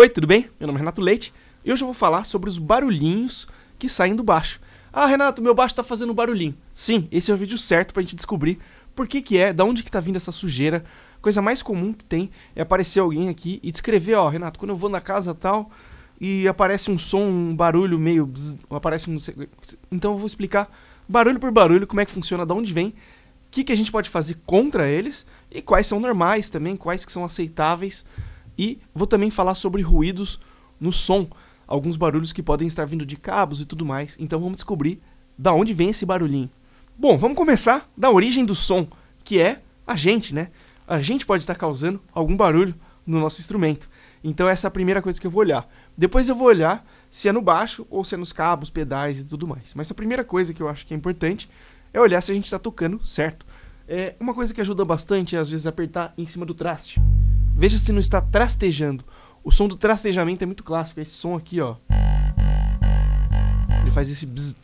Oi, tudo bem? Meu nome é Renato Leite e hoje eu vou falar sobre os barulhinhos que saem do baixo. Ah, Renato, meu baixo tá fazendo barulhinho. Sim, esse é o vídeo certo pra gente descobrir por que é, da onde que tá vindo essa sujeira. A coisa mais comum que tem é aparecer alguém aqui e descrever, ó, Renato, quando eu vou na casa tal e aparece um som, um barulho meio bzz, aparece um... Então eu vou explicar barulho por barulho, como é que funciona, da onde vem, o que a gente pode fazer contra eles e quais são normais também, quais que são aceitáveis. E vou também falar sobre ruídos no som, alguns barulhos que podem estar vindo de cabos e tudo mais. Então vamos descobrir da onde vem esse barulhinho. Bom, vamos começar da origem do som, que é a gente, né? A gente pode estar causando algum barulho no nosso instrumento. Então essa é a primeira coisa que eu vou olhar. Depois eu vou olhar se é no baixo ou se é nos cabos, pedais e tudo mais. Mas a primeira coisa que eu acho que é importante é olhar se a gente está tocando certo. Uma coisa que ajuda bastante é às vezes apertar em cima do traste. Veja se não está trastejando. O som do trastejamento é muito clássico. Esse som aqui, ó. Ele faz esse bzz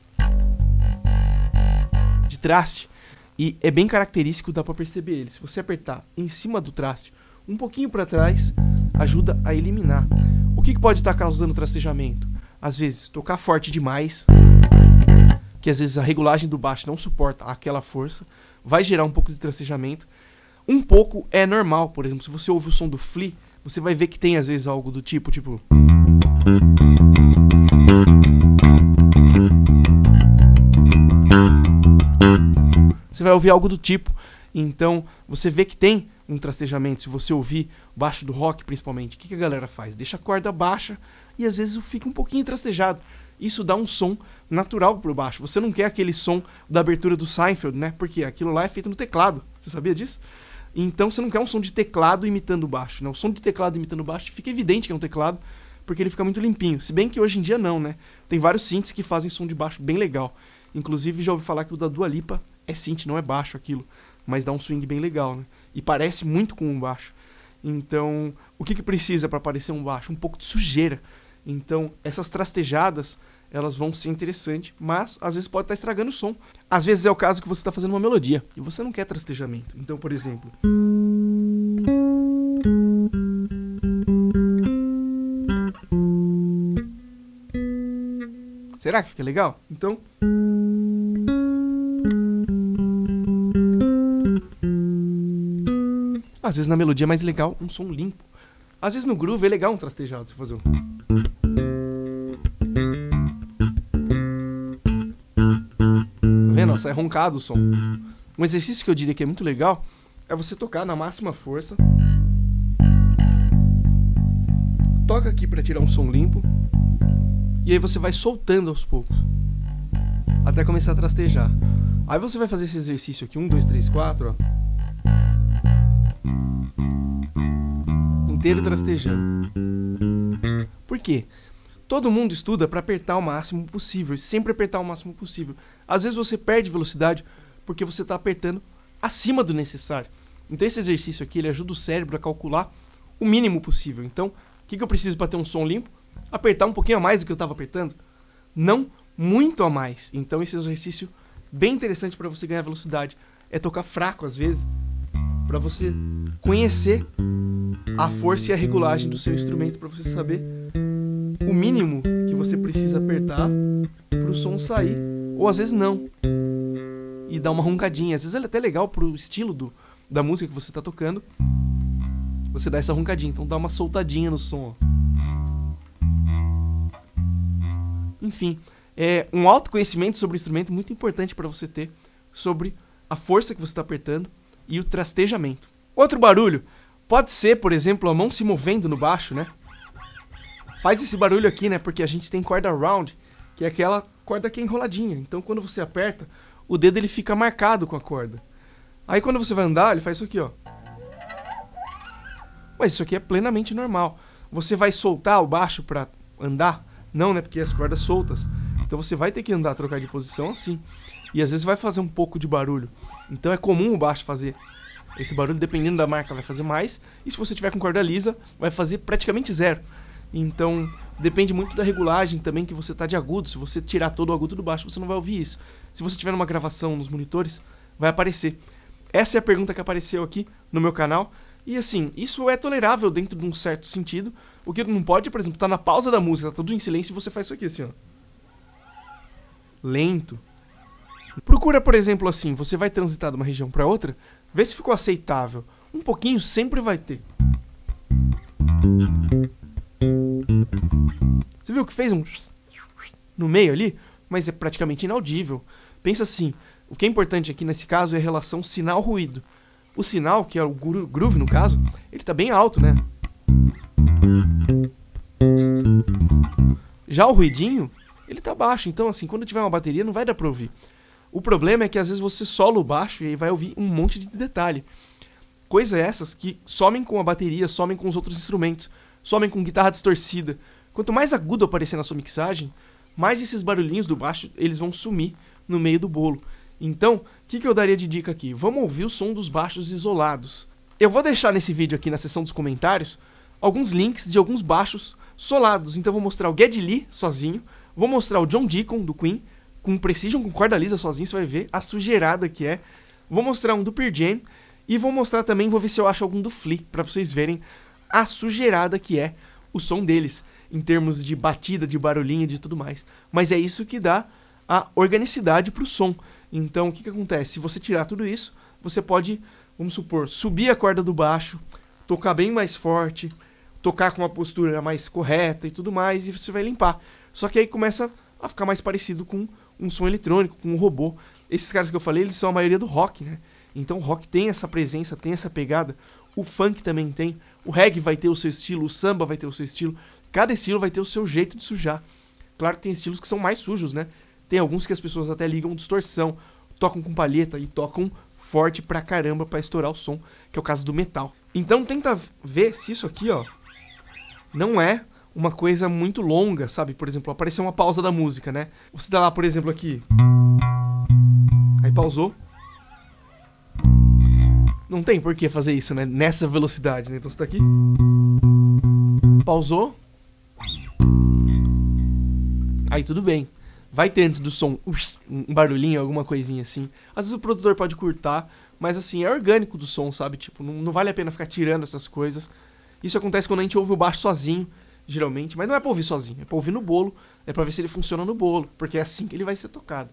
de traste. E é bem característico, dá pra perceber ele. Se você apertar em cima do traste, um pouquinho para trás, ajuda a eliminar. O que pode estar causando trastejamento? Às vezes, tocar forte demais, que às vezes a regulagem do baixo não suporta aquela força, vai gerar um pouco de trastejamento. Um pouco é normal, por exemplo, se você ouve o som do Flea, você vai ver que tem às vezes algo do tipo... Você vai ouvir algo do tipo, então você vê que tem um trastejamento. Se você ouvir baixo do rock principalmente, o que a galera faz? Deixa a corda baixa e às vezes fica um pouquinho trastejado. Isso dá um som natural pro baixo. Você não quer aquele som da abertura do Seinfeld, né? Porque aquilo lá é feito no teclado. Você sabia disso? Então você não quer um som de teclado imitando o baixo, né? O som de teclado imitando o baixo fica evidente que é um teclado, porque ele fica muito limpinho. Se bem que hoje em dia não, né? Tem vários synths que fazem som de baixo bem legal. Inclusive já ouvi falar que o da Dua Lipa é synth, não é baixo aquilo, mas dá um swing bem legal, né? E parece muito com um baixo. Então, o que precisa para parecer um baixo? Um pouco de sujeira. Então, essas trastejadas, elas vão ser interessantes, mas às vezes pode estar estragando o som. Às vezes é o caso que você está fazendo uma melodia e você não quer trastejamento. Então, por exemplo... Será que fica legal? Então... Às vezes na melodia é mais legal um som limpo. Às vezes no groove é legal um trastejado, você fazer um... Tá vendo? Ó, sai roncado o som. Um exercício que eu diria que é muito legal é você tocar na máxima força. Toca aqui pra tirar um som limpo. E aí você vai soltando aos poucos, até começar a trastejar. Aí você vai fazer esse exercício aqui, 1, 2, 3, 4, ó. Inteiro trastejando. Por quê? Todo mundo estuda para apertar o máximo possível, sempre apertar o máximo possível. Às vezes você perde velocidade porque você está apertando acima do necessário. Então esse exercício aqui, ele ajuda o cérebro a calcular o mínimo possível. Então, o que eu preciso para ter um som limpo? Apertar um pouquinho a mais do que eu estava apertando, não muito a mais. Então esse é um exercício bem interessante para você ganhar velocidade. É tocar fraco às vezes, para você conhecer a força e a regulagem do seu instrumento, para você saber o mínimo que você precisa apertar para o som sair, ou às vezes não, e dar uma roncadinha. Às vezes é até legal para o estilo da música que você está tocando, você dá essa roncadinha, então dá uma soltadinha no som, ó. Enfim, um autoconhecimento sobre o instrumento muito importante para você ter, sobre a força que você está apertando e o trastejamento. Outro barulho pode ser, por exemplo, a mão se movendo no baixo, né? Faz esse barulho aqui, né? Porque a gente tem corda round, que é aquela corda que é enroladinha. Então, quando você aperta, o dedo ele fica marcado com a corda. Aí, quando você vai andar, ele faz isso aqui, ó. Mas isso aqui é plenamente normal. Você vai soltar o baixo para andar? Não, né? Porque as cordas soltas. Então você vai ter que andar, trocar de posição assim. E às vezes vai fazer um pouco de barulho. Então é comum o baixo fazer esse barulho, dependendo da marca, vai fazer mais. E se você tiver com corda lisa, vai fazer praticamente zero. Então depende muito da regulagem também que você tá de agudo. Se você tirar todo o agudo do baixo, você não vai ouvir isso. Se você tiver numa gravação nos monitores, vai aparecer. Essa é a pergunta que apareceu aqui no meu canal. E assim, isso é tolerável dentro de um certo sentido, O que não pode, por exemplo, tá na pausa da música, tá tudo em silêncio e você faz isso aqui assim, ó. Lento. Procura, por exemplo, assim, você vai transitar de uma região para outra, vê se ficou aceitável. Um pouquinho sempre vai ter. Você viu que fez um no meio ali? Mas é praticamente inaudível. Pensa assim, o que é importante aqui nesse caso é a relação sinal-ruído. O sinal, que é o groove no caso, ele tá bem alto, né? Já o ruidinho, ele tá baixo. Então assim, quando tiver uma bateria não vai dar pra ouvir. O problema é que às vezes você sola o baixo e aí vai ouvir um monte de detalhe. Coisas essas que somem com a bateria, somem com os outros instrumentos, somem com guitarra distorcida. Quanto mais agudo aparecer na sua mixagem, mais esses barulhinhos do baixo eles vão sumir no meio do bolo. Então, o que eu daria de dica aqui? Vamos ouvir o som dos baixos isolados. Eu vou deixar nesse vídeo aqui na seção dos comentários alguns links de alguns baixos solados. Então eu vou mostrar o Geddy Lee sozinho, vou mostrar o John Deacon do Queen, com Precision, com corda lisa sozinho, você vai ver a sujeirada que é. Vou mostrar um do Pearl Jam e vou mostrar também, vou ver se eu acho algum do Flea, pra vocês verem a sujeirada que é o som deles, em termos de batida, de barulhinho, de tudo mais. Mas é isso que dá a organicidade pro som. Então, o que acontece? Se você tirar tudo isso, você pode, vamos supor, subir a corda do baixo, tocar bem mais forte, tocar com uma postura mais correta e tudo mais, e você vai limpar. Só que aí começa a ficar mais parecido com um som eletrônico, com um robô. Esses caras que eu falei, eles são a maioria do rock, né? Então o rock tem essa presença, tem essa pegada. O funk também tem. O reggae vai ter o seu estilo, o samba vai ter o seu estilo. Cada estilo vai ter o seu jeito de sujar. Claro que tem estilos que são mais sujos, né? Tem alguns que as pessoas até ligam distorção, tocam com palheta e tocam forte pra caramba pra estourar o som, que é o caso do metal. Então tenta ver se isso aqui, ó, não é uma coisa muito longa, sabe? Por exemplo, apareceu uma pausa da música, né? Você dá lá, por exemplo, aqui. Aí pausou. Não tem por que fazer isso, né? Nessa velocidade, né? Então você tá aqui. Pausou. Aí tudo bem. Vai ter antes do som um barulhinho, alguma coisinha assim. Às vezes o produtor pode cortar, mas assim, é orgânico do som, sabe? Tipo, não vale a pena ficar tirando essas coisas. Isso acontece quando a gente ouve o baixo sozinho, geralmente, mas não é pra ouvir sozinho, é pra ouvir no bolo, é pra ver se ele funciona no bolo, porque é assim que ele vai ser tocado.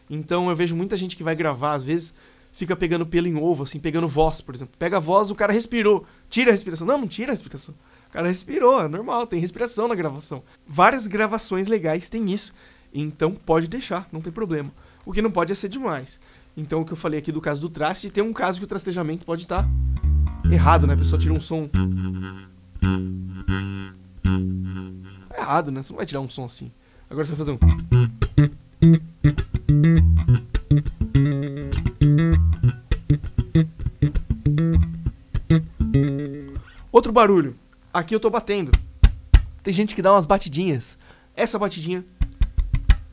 Então eu vejo muita gente que vai gravar, às vezes, fica pegando pelo em ovo, assim, pegando voz, por exemplo. Pega a voz, o cara respirou, tira a respiração. Não tira a respiração. O cara respirou, é normal, tem respiração na gravação. Várias gravações legais tem isso, então pode deixar, não tem problema. O que não pode é ser demais. Então o que eu falei aqui do caso do traste, tem um caso que o trastejamento pode estar errado, né? A pessoa tira um som... É errado, né? Você não vai tirar um som assim. Agora você vai fazer um... Outro barulho. Aqui eu tô batendo. Tem gente que dá umas batidinhas. Essa batidinha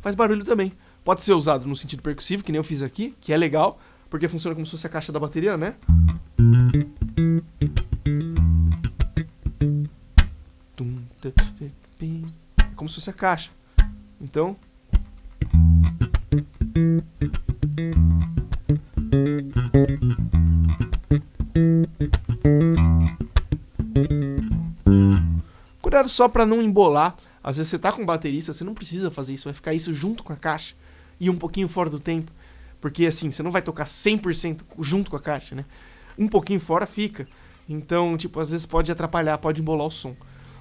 faz barulho também. Pode ser usado no sentido percussivo, que nem eu fiz aqui, que é legal, porque funciona como se fosse a caixa da bateria, né? É como se fosse a caixa. Então... Cuidado só pra não embolar. Às vezes você tá com um baterista, você não precisa fazer isso. Vai ficar isso junto com a caixa e um pouquinho fora do tempo. Porque assim, você não vai tocar 100% junto com a caixa, né? Um pouquinho fora fica. Então, tipo, às vezes pode atrapalhar, pode embolar o som.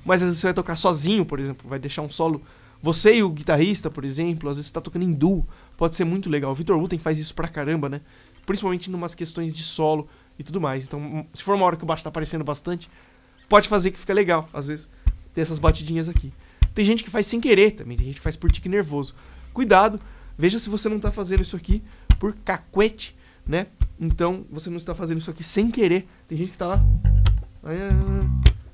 Mas às vezes você vai tocar sozinho, por exemplo. Vai deixar um solo... Você e o guitarrista, por exemplo, às vezes você tá tocando em duo. Pode ser muito legal. O Victor Wooten faz isso pra caramba, né? Principalmente em umas questões de solo e tudo mais. Então, se for uma hora que o baixo tá aparecendo bastante, pode fazer que fica legal, às vezes, ter essas batidinhas aqui. Tem gente que faz sem querer também, tem gente que faz por tique nervoso. Cuidado, veja se você não tá fazendo isso aqui por cacuete, né? Então, você não está fazendo isso aqui sem querer. Tem gente que tá lá...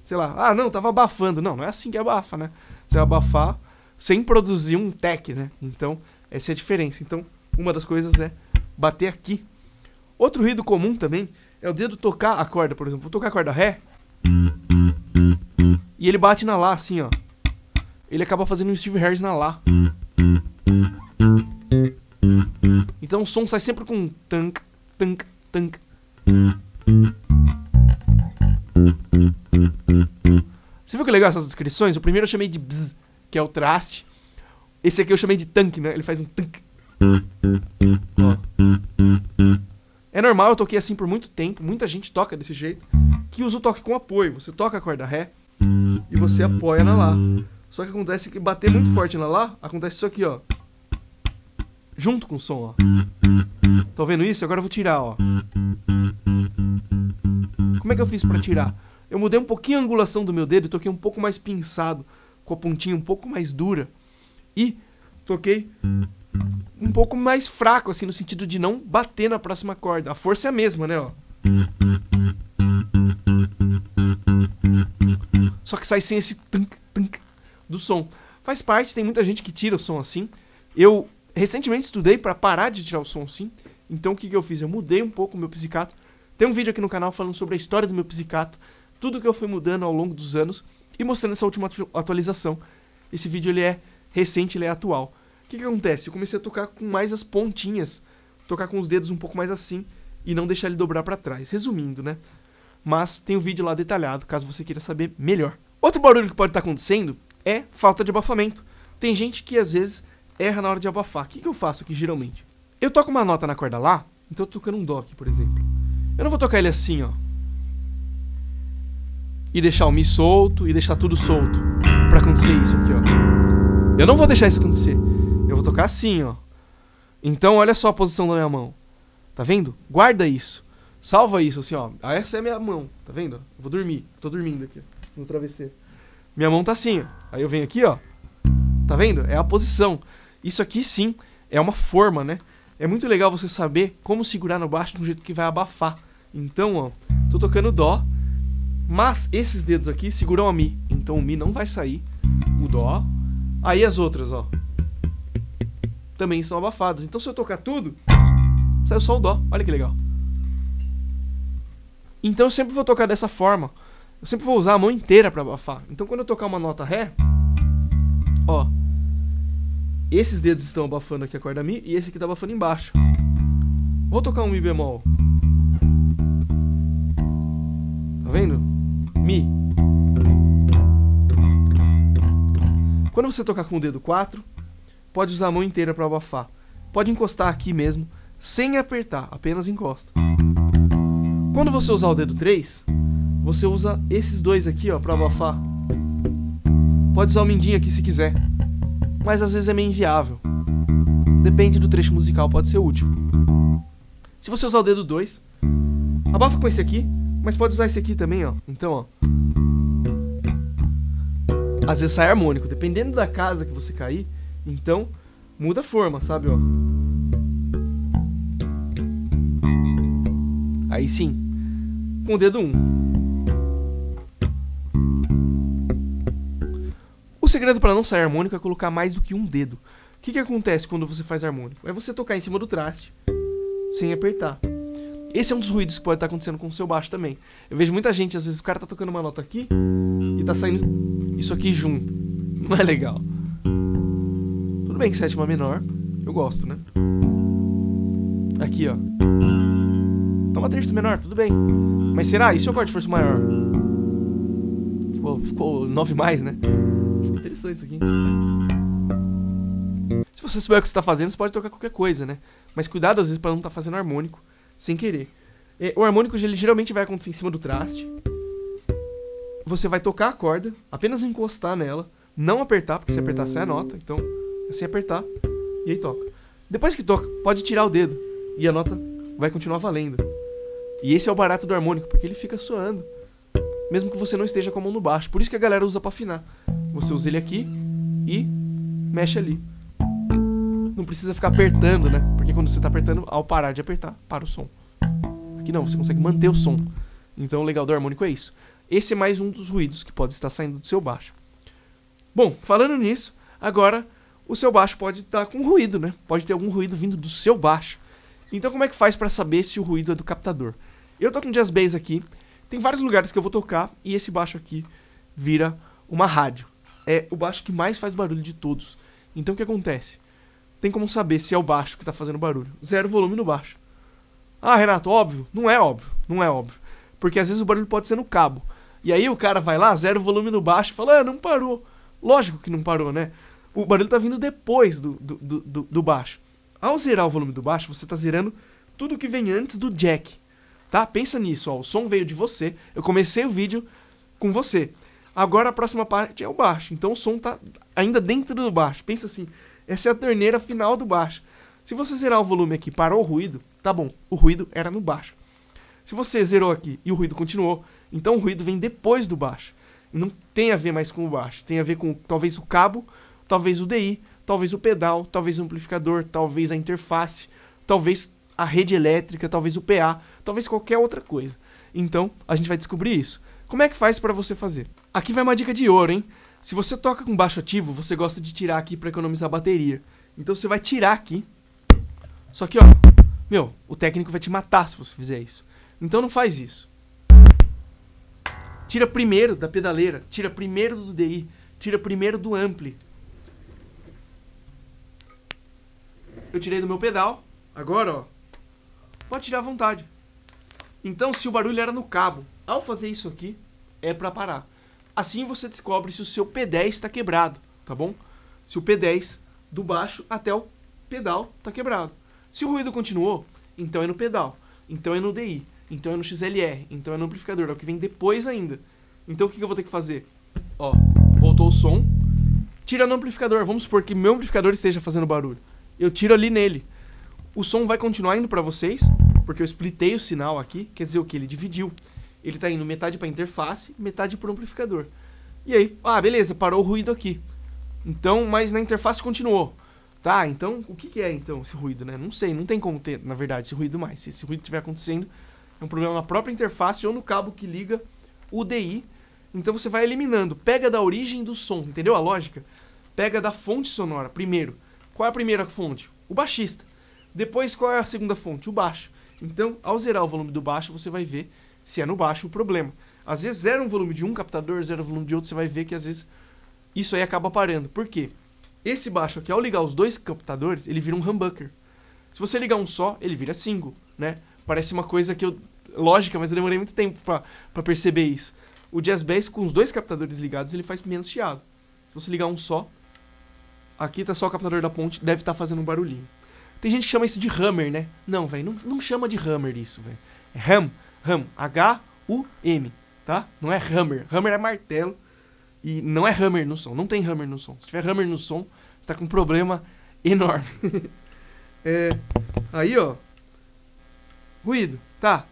Sei lá, não, tava abafando. Não, não é assim que abafa, né? Você vai abafar sem produzir um tech, né? Então, essa é a diferença. Então, uma das coisas é bater aqui. Outro ruído comum também é o dedo tocar a corda, por exemplo. Vou tocar a corda Ré e ele bate na Lá, assim, ó. Ele acaba fazendo um Steve Harris na Lá. Então o som sai sempre com um tank, tank, tank. Você viu que legal essas descrições? O primeiro eu chamei de bzz, que é o traste. Esse aqui eu chamei de tanque, né? Ele faz um tanque. Ó. É normal, eu toquei assim por muito tempo. Muita gente toca desse jeito. Que usa o toque com apoio. Você toca a corda Ré e você apoia na Lá. Só que acontece que bater muito forte na Lá, acontece isso aqui, ó. Junto com o som, ó. Tá vendo isso? Agora eu vou tirar, ó. Como é que eu fiz pra tirar? Eu mudei um pouquinho a angulação do meu dedo e toquei um pouco mais pinçado, com a pontinha um pouco mais dura. E toquei um pouco mais fraco, assim, no sentido de não bater na próxima corda. A força é a mesma, né, ó. Só que sai sem esse tunk, tunk do som. Faz parte, tem muita gente que tira o som assim. Eu recentemente estudei pra parar de tirar o som assim. Então o que eu fiz? Eu mudei um pouco o meu pizzicato. Tem um vídeo aqui no canal falando sobre a história do meu pizzicato, tudo que eu fui mudando ao longo dos anos e mostrando essa última atualização. Esse vídeo ele é recente, ele é atual. O que acontece? Eu comecei a tocar com mais as pontinhas, tocar com os dedos um pouco mais assim e não deixar ele dobrar pra trás. Resumindo, né? Mas tem um vídeo lá detalhado, caso você queira saber melhor. Outro barulho que pode estar acontecendo é falta de abafamento. Tem gente que às vezes erra na hora de abafar. O que eu faço aqui geralmente? Eu toco uma nota na corda Lá, então eu tô tocando um Dó aqui, por exemplo. Eu não vou tocar ele assim, ó. E deixar o Mi solto e deixar tudo solto pra acontecer isso aqui, ó. Eu não vou deixar isso acontecer. Eu vou tocar assim, ó. Então olha só a posição da minha mão. Tá vendo? Guarda isso. Salva isso, assim, ó. Essa é a minha mão, tá vendo? Eu vou dormir. Tô dormindo aqui, no travesseiro. Minha mão tá assim, ó. Aí eu venho aqui, ó. Tá vendo? É a posição. Isso aqui, sim, é uma forma, né? É muito legal você saber como segurar no baixo de um jeito que vai abafar. Então, ó, tô tocando Dó, mas esses dedos aqui seguram a Mi. Então o Mi não vai sair, o Dó. Aí as outras, ó, também são abafadas. Então se eu tocar tudo, sai só o Dó. Olha que legal. Então eu sempre vou tocar dessa forma. Eu sempre vou usar a mão inteira pra abafar. Então quando eu tocar uma nota Ré, ó, esses dedos estão abafando aqui a corda Mi e esse aqui tá abafando embaixo. Vou tocar um Mi bemol. Tá vendo? Mi. Quando você tocar com o dedo 4, pode usar a mão inteira para abafar. Pode encostar aqui mesmo, sem apertar, apenas encosta. Quando você usar o dedo 3, você usa esses dois aqui, ó, para abafar. Pode usar o mindinho aqui se quiser, mas às vezes é meio inviável. Depende do trecho musical, pode ser útil. Se você usar o dedo 2, abafa com esse aqui, mas pode usar esse aqui também, ó. Então, ó, às vezes sai harmônico, dependendo da casa que você cair. Então, muda a forma, sabe, ó. Aí sim, com o dedo 1. O segredo para não sair harmônico é colocar mais do que um dedo. O que acontece quando você faz harmônico? É você tocar em cima do traste, sem apertar. Esse é um dos ruídos que pode estar acontecendo com o seu baixo também. Eu vejo muita gente, às vezes o cara tá tocando uma nota aqui e tá saindo isso aqui junto. Não é legal. Tudo bem que sétima menor, eu gosto, né? Aqui, ó. Tá uma terça menor, tudo bem. Mas será? E se eu acorde de força maior? Ficou 9 mais, né? Acho interessante isso aqui. Se você souber o que você tá fazendo, você pode tocar qualquer coisa, né? Mas cuidado, às vezes, pra não estar fazendo harmônico sem querer. O harmônico ele geralmente vai acontecer em cima do traste. Você vai tocar a corda, apenas encostar nela, não apertar, porque se apertar sai a nota. Então, assim apertar, e aí toca. Depois que toca, pode tirar o dedo, e a nota vai continuar valendo. E esse é o barato do harmônico, porque ele fica soando, mesmo que você não esteja com a mão no baixo. Por isso que a galera usa pra afinar. Você usa ele aqui e mexe ali. Não precisa ficar apertando, né? Porque quando você tá apertando, ao parar de apertar, para o som. Aqui não, você consegue manter o som. Então o legal do harmônico é isso. Esse é mais um dos ruídos que pode estar saindo do seu baixo. Bom, falando nisso, agora o seu baixo pode estar com ruído, né? Pode ter algum ruído vindo do seu baixo. Então como é que faz para saber se o ruído é do captador? Eu tô com um jazz bass aqui. Tem vários lugares que eu vou tocar e esse baixo aqui vira uma rádio. É o baixo que mais faz barulho de todos. Então o que acontece? Tem como saber se é o baixo que está fazendo barulho. 0 volume no baixo. Ah, Renato, óbvio? Não é óbvio. Não é óbvio. Porque às vezes o barulho pode ser no cabo. E aí o cara vai lá, zera o volume do baixo e fala, não parou. Lógico que não parou, né? O barulho tá vindo depois do baixo. Ao zerar o volume do baixo, você tá zerando tudo que vem antes do jack, tá? Pensa nisso, ó, o som veio de você, eu comecei o vídeo com você. Agora a próxima parte é o baixo, então o som tá ainda dentro do baixo. Pensa assim, essa é a torneira final do baixo. Se você zerar o volume aqui, parou o ruído, tá bom, o ruído era no baixo. Se você zerou aqui e o ruído continuou, então o ruído vem depois do baixo. E não tem a ver mais com o baixo, tem a ver com talvez o cabo, talvez o DI, talvez o pedal, talvez o amplificador, talvez a interface, talvez a rede elétrica, talvez o PA, talvez qualquer outra coisa. Então, a gente vai descobrir isso. Como é que faz para você fazer? Aqui vai uma dica de ouro, hein? Se você toca com baixo ativo, você gosta de tirar aqui para economizar bateria. Então você vai tirar aqui. Só que, ó, meu, o técnico vai te matar se você fizer isso. Então não faz isso. Tira primeiro da pedaleira, tira primeiro do DI, tira primeiro do ampli. Eu tirei do meu pedal, agora, ó, pode tirar à vontade. Então, se o barulho era no cabo, ao fazer isso aqui, é pra parar. Assim você descobre se o seu P10 está quebrado, tá bom? Se o P10 do baixo até o pedal está quebrado. Se o ruído continuou, então é no pedal, então é no DI, então é no XLR, então é no amplificador, é o que vem depois ainda. Então o que eu vou ter que fazer? Ó, voltou o som, tira no amplificador, vamos supor que meu amplificador esteja fazendo barulho. Eu tiro ali nele. O som vai continuar indo pra vocês, porque eu splitei o sinal aqui, quer dizer o que? Ele dividiu. Ele tá indo metade pra interface, metade pro amplificador. E aí, beleza, parou o ruído aqui. Então, mas na interface continuou. Tá, então, o que é então esse ruído, né? Não sei, não tem como ter, na verdade, esse ruído mais. Se esse ruído estiver acontecendo, é um problema na própria interface ou no cabo que liga o DI. Então você vai eliminando. Pega da origem do som, entendeu a lógica? Pega da fonte sonora, primeiro. Qual é a primeira fonte? O baixista. Depois, qual é a segunda fonte? O baixo. Então, ao zerar o volume do baixo, você vai ver se é no baixo o problema. Às vezes, zera o volume de um captador, zera o volume de outro, você vai ver que às vezes isso aí acaba parando. Por quê? Esse baixo aqui, ao ligar os dois captadores, ele vira um humbucker. Se você ligar um só, ele vira single, né? Parece uma coisa que lógica, mas eu demorei muito tempo pra perceber isso. O Jazz Bass, com os dois captadores ligados, ele faz menos chiado. Se você ligar um só, aqui tá só o captador da ponte, deve estar fazendo um barulhinho. Tem gente que chama isso de hammer, né? Não, velho, não chama de hammer isso, velho. É hum, H-U-M, tá? Não é hammer. Hammer é martelo e não é hammer no som. Não tem hammer no som. Se tiver hammer no som, você tá com um problema enorme. Aí, ó. Ruído, tá.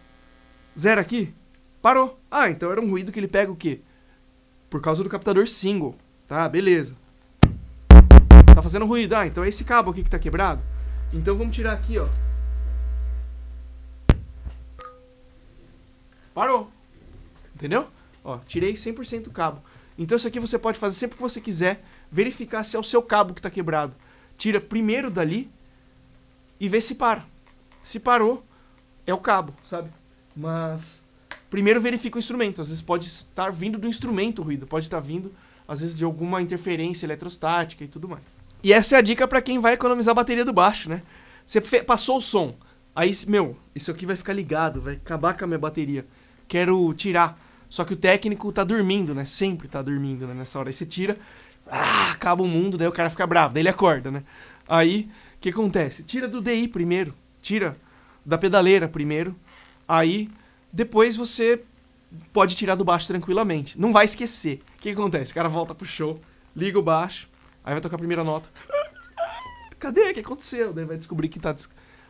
Zero aqui. Parou. Então era um ruído que ele pega o quê? Por causa do captador single. Tá, beleza. Tá fazendo ruído. Então é esse cabo aqui que tá quebrado. Então vamos tirar aqui, ó. Parou. Entendeu? Ó, tirei 100% o cabo. Então isso aqui você pode fazer sempre que você quiser, verificar se é o seu cabo que tá quebrado. Tira primeiro dali e vê se para. Se parou, é o cabo, sabe? Mas primeiro verifica o instrumento. Às vezes pode estar vindo do instrumento o ruído, pode estar vindo às vezes de alguma interferência eletrostática e tudo mais. E essa é a dica pra quem vai economizar a bateria do baixo, né? Você passou o som, aí, meu, isso aqui vai ficar ligado, vai acabar com a minha bateria. Quero tirar. Só que o técnico tá dormindo, né? Sempre tá dormindo, né? Nessa hora. Aí você tira, acaba o mundo, daí o cara fica bravo, daí ele acorda, né? Aí, o que acontece? Tira do DI primeiro, tira da pedaleira primeiro, aí depois você pode tirar do baixo tranquilamente. Não vai esquecer. O que acontece? O cara volta pro show, liga o baixo, aí vai tocar a primeira nota. Cadê? O que aconteceu? Daí vai descobrir que tá...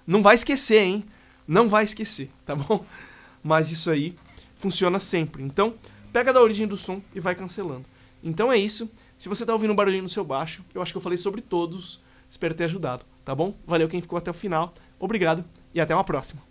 Não vai esquecer, hein? Não vai esquecer, tá bom? Mas isso aí funciona sempre. Então, pega da origem do som e vai cancelando. Então é isso. Se você tá ouvindo um barulhinho no seu baixo, eu acho que eu falei sobre todos. Espero ter ajudado, tá bom? Valeu quem ficou até o final. Obrigado e até uma próxima.